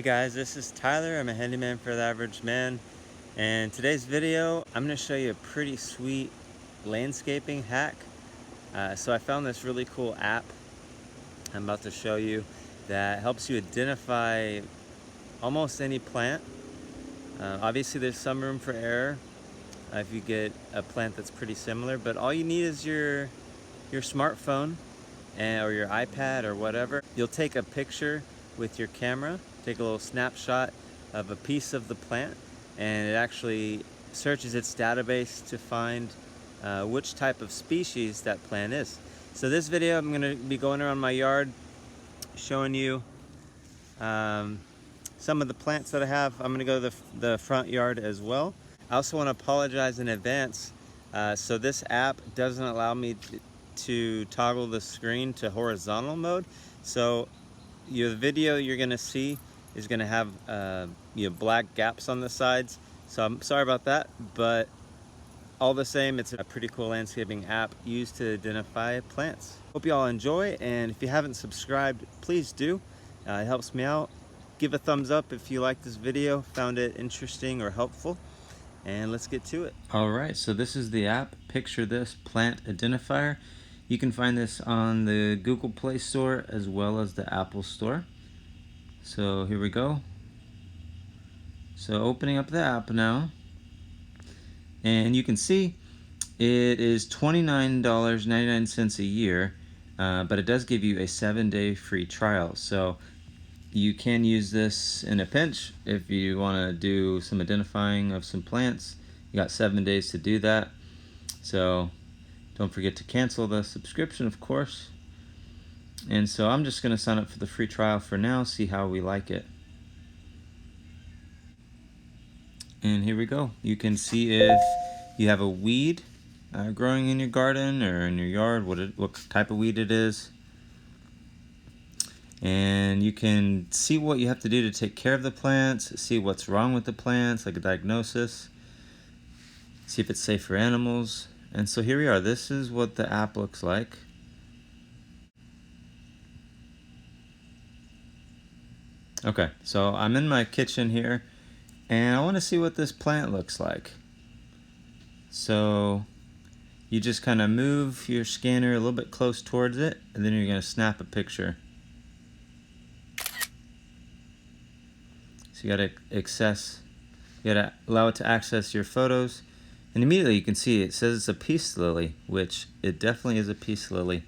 Hey guys, this is Tyler. I'm a handyman for the average man, and today's video I'm going to show you a pretty sweet landscaping hack. So I found this really cool app I'm about to show you that helps you identify almost any plant. Obviously there's some room for error if you get a plant that's pretty similar, but all you need is your smartphone or your iPad or whatever. You'll take a picture with your camera, take a little snapshot of a piece of the plant, and it actually searches its database to find which type of species that plant is. So this video I'm going to be going around my yard showing you some of the plants that I have. I'm going to go to the front yard as well. I also want to apologize in advance. So this app doesn't allow me to toggle the screen to horizontal mode. So the video you're going to see is going to have black gaps on the sides. So I'm sorry about that, but all the same, it's a pretty cool landscaping app used to identify plants. Hope you all enjoy, and if you haven't subscribed, please do. It helps me out. Give a thumbs up if you like this video, found it interesting or helpful, and let's get to it. Alright, so this is the app. Picture this, Plant Identifier. You can find this on the Google Play Store as well as the Apple Store. So here we go. So opening up the app now, and you can see it is $29.99 a year, but it does give you a 7-day free trial. So you can use this in a pinch if you want to do some identifying of some plants. You got 7 days to do that. So don't forget to cancel the subscription, of course. And so I'm just going to sign up for the free trial for now, see how we like it. And here we go. You can see if you have a weed growing in your garden or in your yard, what type of weed it is. And you can see what you have to do to take care of the plants, see what's wrong with the plants, like a diagnosis, see if it's safe for animals. And so here we are. This is what the app looks like. Okay, so I'm in my kitchen here, and I want to see what this plant looks like. So you just kind of move your scanner a little bit close towards it, and then you're going to snap a picture. So you got to allow it to access your photos, and immediately you can see it says it's a peace lily, which it definitely is a peace lily.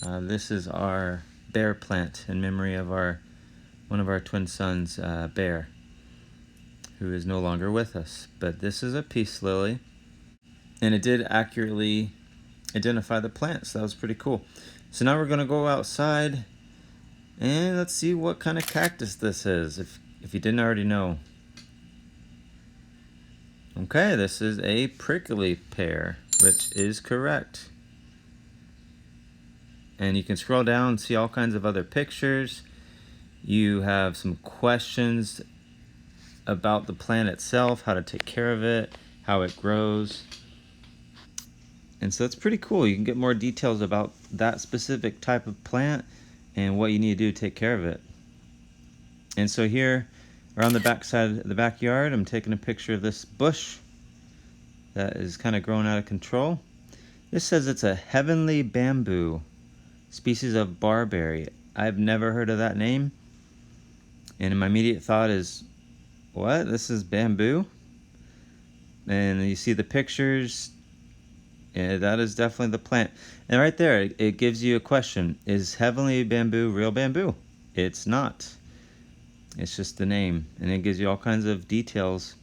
This is our bear plant in memory of one of our twin sons, Bear, who is no longer with us. But this is a peace lily, and it did accurately identify the plant, so that was pretty cool. So now we're going to go outside, and let's see what kind of cactus this is, if you didn't already know. Okay, this is a prickly pear, which is correct. And you can scroll down and see all kinds of other pictures. You have some questions about the plant itself, how to take care of it, how it grows. And so it's pretty cool. You can get more details about that specific type of plant and what you need to do to take care of it. And so here, around the back side of the backyard, I'm taking a picture of this bush that is kind of growing out of control. This says it's a heavenly bamboo, species of barberry. I've never heard of that name. And my immediate thought is, what? This is bamboo? And you see the pictures. Yeah, that is definitely the plant. And right there, it gives you a question. Is heavenly bamboo real bamboo? It's not. It's just the name. And it gives you all kinds of details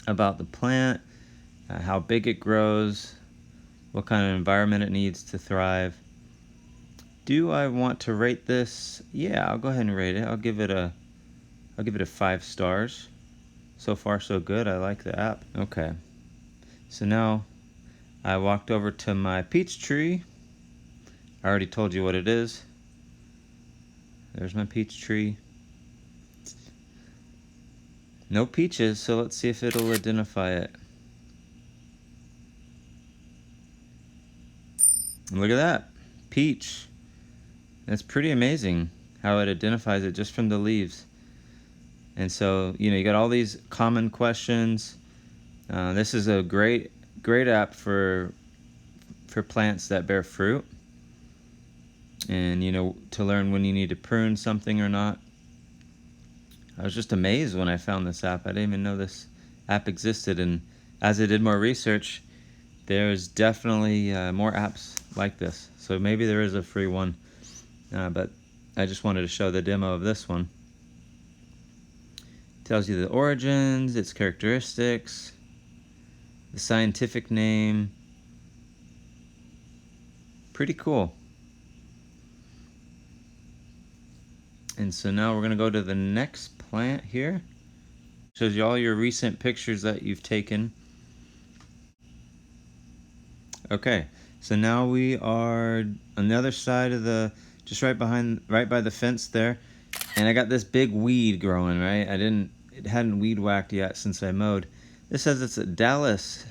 about the plant, how big it grows, what kind of environment it needs to thrive. Do I want to rate this? Yeah, I'll go ahead and rate it. I'll give it a 5 stars. So far so good. I like the app. Okay. So now I walked over to my peach tree. I already told you what it is. There's my peach tree. No peaches, so let's see if it'll identify it. And look at that. Peach. That's pretty amazing how it identifies it just from the leaves. And so, you got all these common questions. This is a great app for plants that bear fruit, and to learn when you need to prune something or not. I was just amazed when I found this app. I didn't even know this app existed, and as I did more research, there's definitely more apps like this. So maybe there is a free one, but I just wanted to show the demo of this one. Tells you the origins, its characteristics, the scientific name. Pretty cool. And so now we're going to go to the next plant here. Shows you all your recent pictures that you've taken. Okay, so now we are on the other side of just right by the fence there. And I got this big weed growing, right? It hadn't weed whacked yet since I mowed. This says it's a Dallas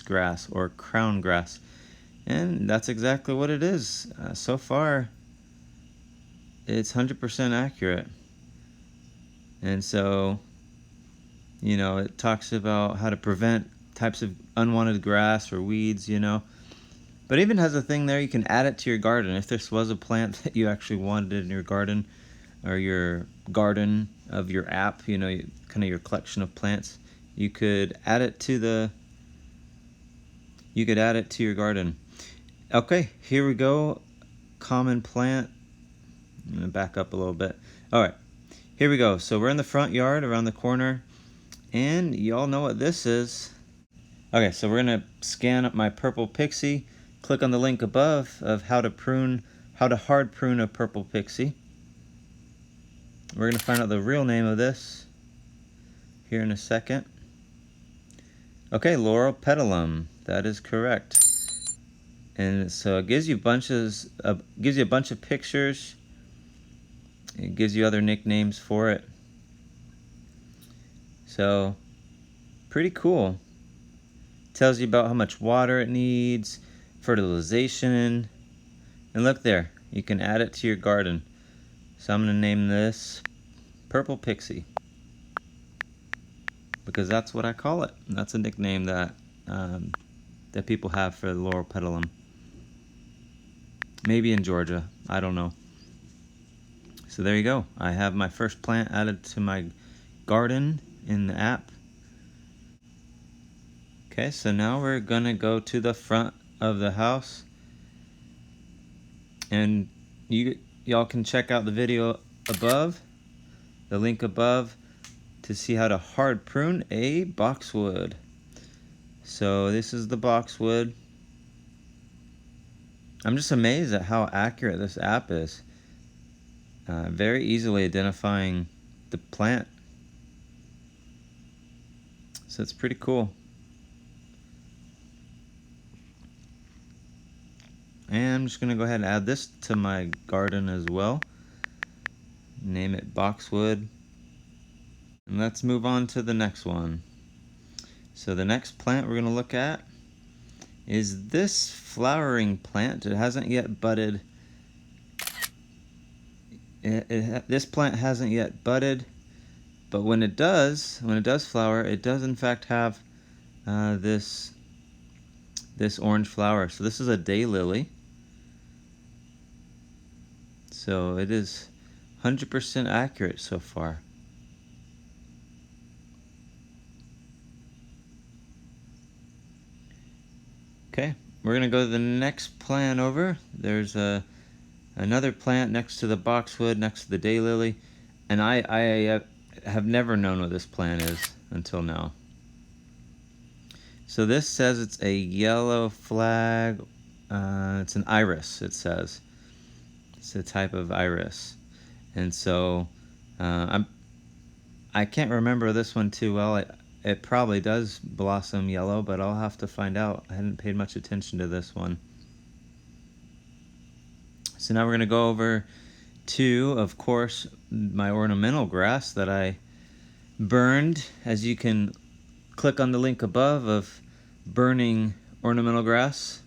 grass or crown grass. And that's exactly what it is. So far, it's 100% accurate. And so, it talks about how to prevent types of unwanted grass or weeds, But it even has a thing there, you can add it to your garden. If this was a plant that you actually wanted in your garden, or your garden of your app, kind of your collection of plants, you could add it to your garden. Okay, here we go. Common plant. I'm going to back up a little bit. All right, here we go. So we're in the front yard around the corner, and y'all know what this is. Okay, so we're going to scan up my purple Pixie. Click on the link above of how to hard prune a purple Pixie. We're going to find out the real name of this here in a second. Okay, Laurel petalum. That is correct. And so it gives you a bunch of pictures. It gives you other nicknames for it. So, pretty cool. Tells you about how much water it needs, fertilization, and look there, you can add it to your garden. So I'm going to name this Purple Pixie, because that's what I call it. That's a nickname that people have for the Laurel petalum. Maybe in Georgia, I don't know. So there you go. I have my first plant added to my garden in the app. Okay, so now we're gonna go to the front of the house, and y'all can check out the video above, the link above, to see how to hard prune a boxwood. So this is the boxwood. I'm just amazed at how accurate this app is. Very easily identifying the plant. So it's pretty cool. And I'm just going to go ahead and add this to my garden as well. Name it Boxwood. And let's move on to the next one. So the next plant we're going to look at is this flowering plant. It hasn't yet budded. This plant hasn't yet budded, but when it does flower, it does in fact have this orange flower. So this is a Daylily. So it is 100% accurate so far. Okay, we're gonna go to the next plant over. There's another plant next to the boxwood, next to the Daylily, and I have never known what this plant is until now. So this says it's a yellow flag. It's an iris, it says. It's a type of iris. And so I can't remember this one too well. It probably does blossom yellow, but I'll have to find out. I hadn't paid much attention to this one. So now we're going to go over to, of course, my ornamental grass that I burned. As you can click on the link above of burning ornamental grass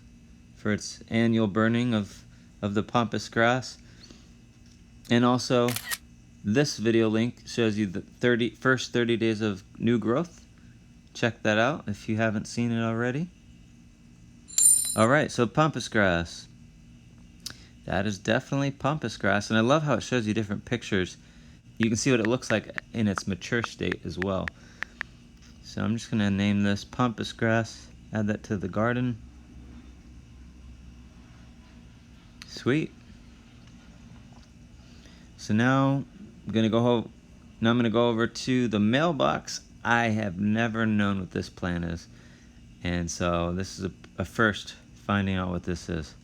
for its annual burning of the Pampas grass. And also this video link shows you the first 30 days of new growth. Check that out if you haven't seen it already. Alright, so Pampas Grass. That is definitely Pampas Grass, and I love how it shows you different pictures. You can see what it looks like in its mature state as well. So I'm just going to name this Pampas Grass, add that to the garden. Sweet. So now I'm going to go over to the mailbox. I have never known what this plant is, and so this is a first finding out what this is.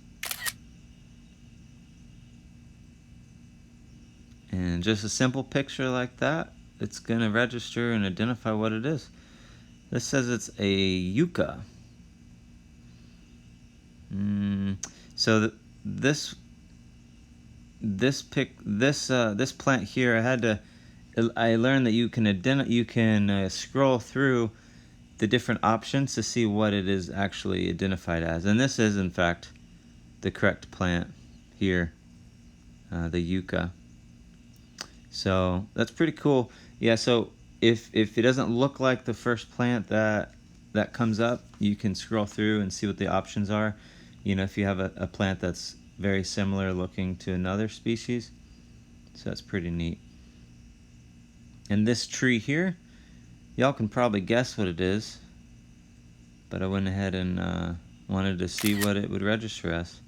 And just a simple picture like that, it's going to register and identify what it is. This says it's a yucca. So this plant here, I learned that you can scroll through the different options to see what it is actually identified as, and this is in fact the correct plant here, the yucca. So that's pretty cool. Yeah, so if it doesn't look like the first plant that comes up, you can scroll through and see what the options are. You know, if you have a plant that's very similar looking to another species. So that's pretty neat. And this tree here, y'all can probably guess what it is, but I went ahead and wanted to see what it would register as.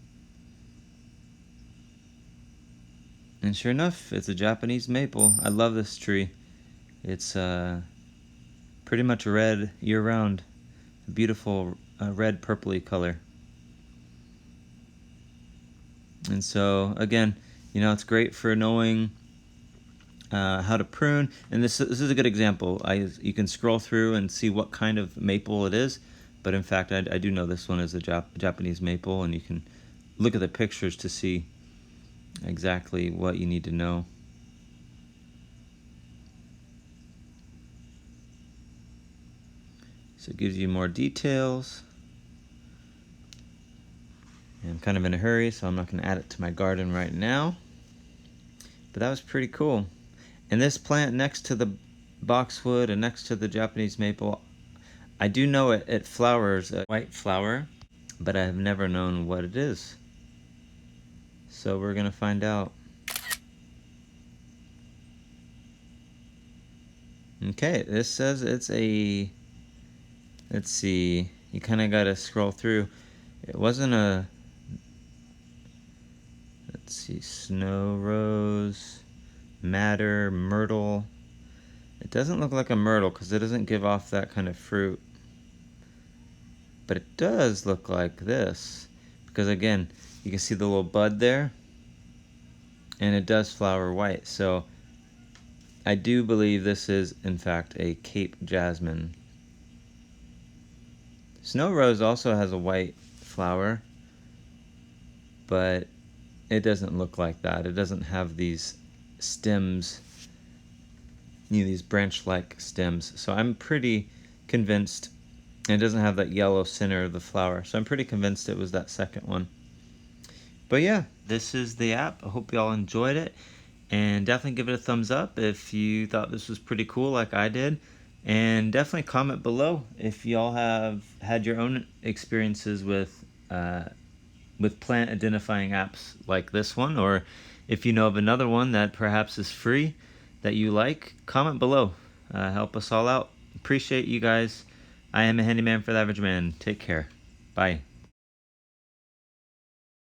And sure enough, it's a Japanese maple. I love this tree. It's pretty much red year-round. A beautiful red purpley color. And so, again, you know, it's great for knowing how to prune. And this is a good example. You can scroll through and see what kind of maple it is. But in fact, I do know this one is a Japanese maple, and you can look at the pictures to see exactly what you need to know. So it gives you more details. And I'm kind of in a hurry, so I'm not going to add it to my garden right now. But that was pretty cool. And this plant next to the boxwood and next to the Japanese maple, I do know it flowers a white flower, but I have never known what it is. So we're going to find out. Okay, this says it's a, let's see, you kind of got to scroll through. It wasn't a, let's see, snow rose, madder, myrtle. It doesn't look like a myrtle because it doesn't give off that kind of fruit. But it does look like this, because again, you can see the little bud there, and it does flower white. So I do believe this is in fact a Cape jasmine. Snow rose also has a white flower, but it doesn't look like that. It doesn't have these stems, you know, these branch-like stems. So I'm pretty convinced, and it doesn't have that yellow center of the flower. So I'm pretty convinced it was that second one. But yeah, this is the app. I hope y'all enjoyed it, and definitely give it a thumbs up if you thought this was pretty cool like I did. And definitely comment below if y'all have had your own experiences with plant identifying apps like this one, or if you know of another one that perhaps is free that you like. Comment below. Help us all out. Appreciate you guys. I am a handyman for the average man. Take care. Bye.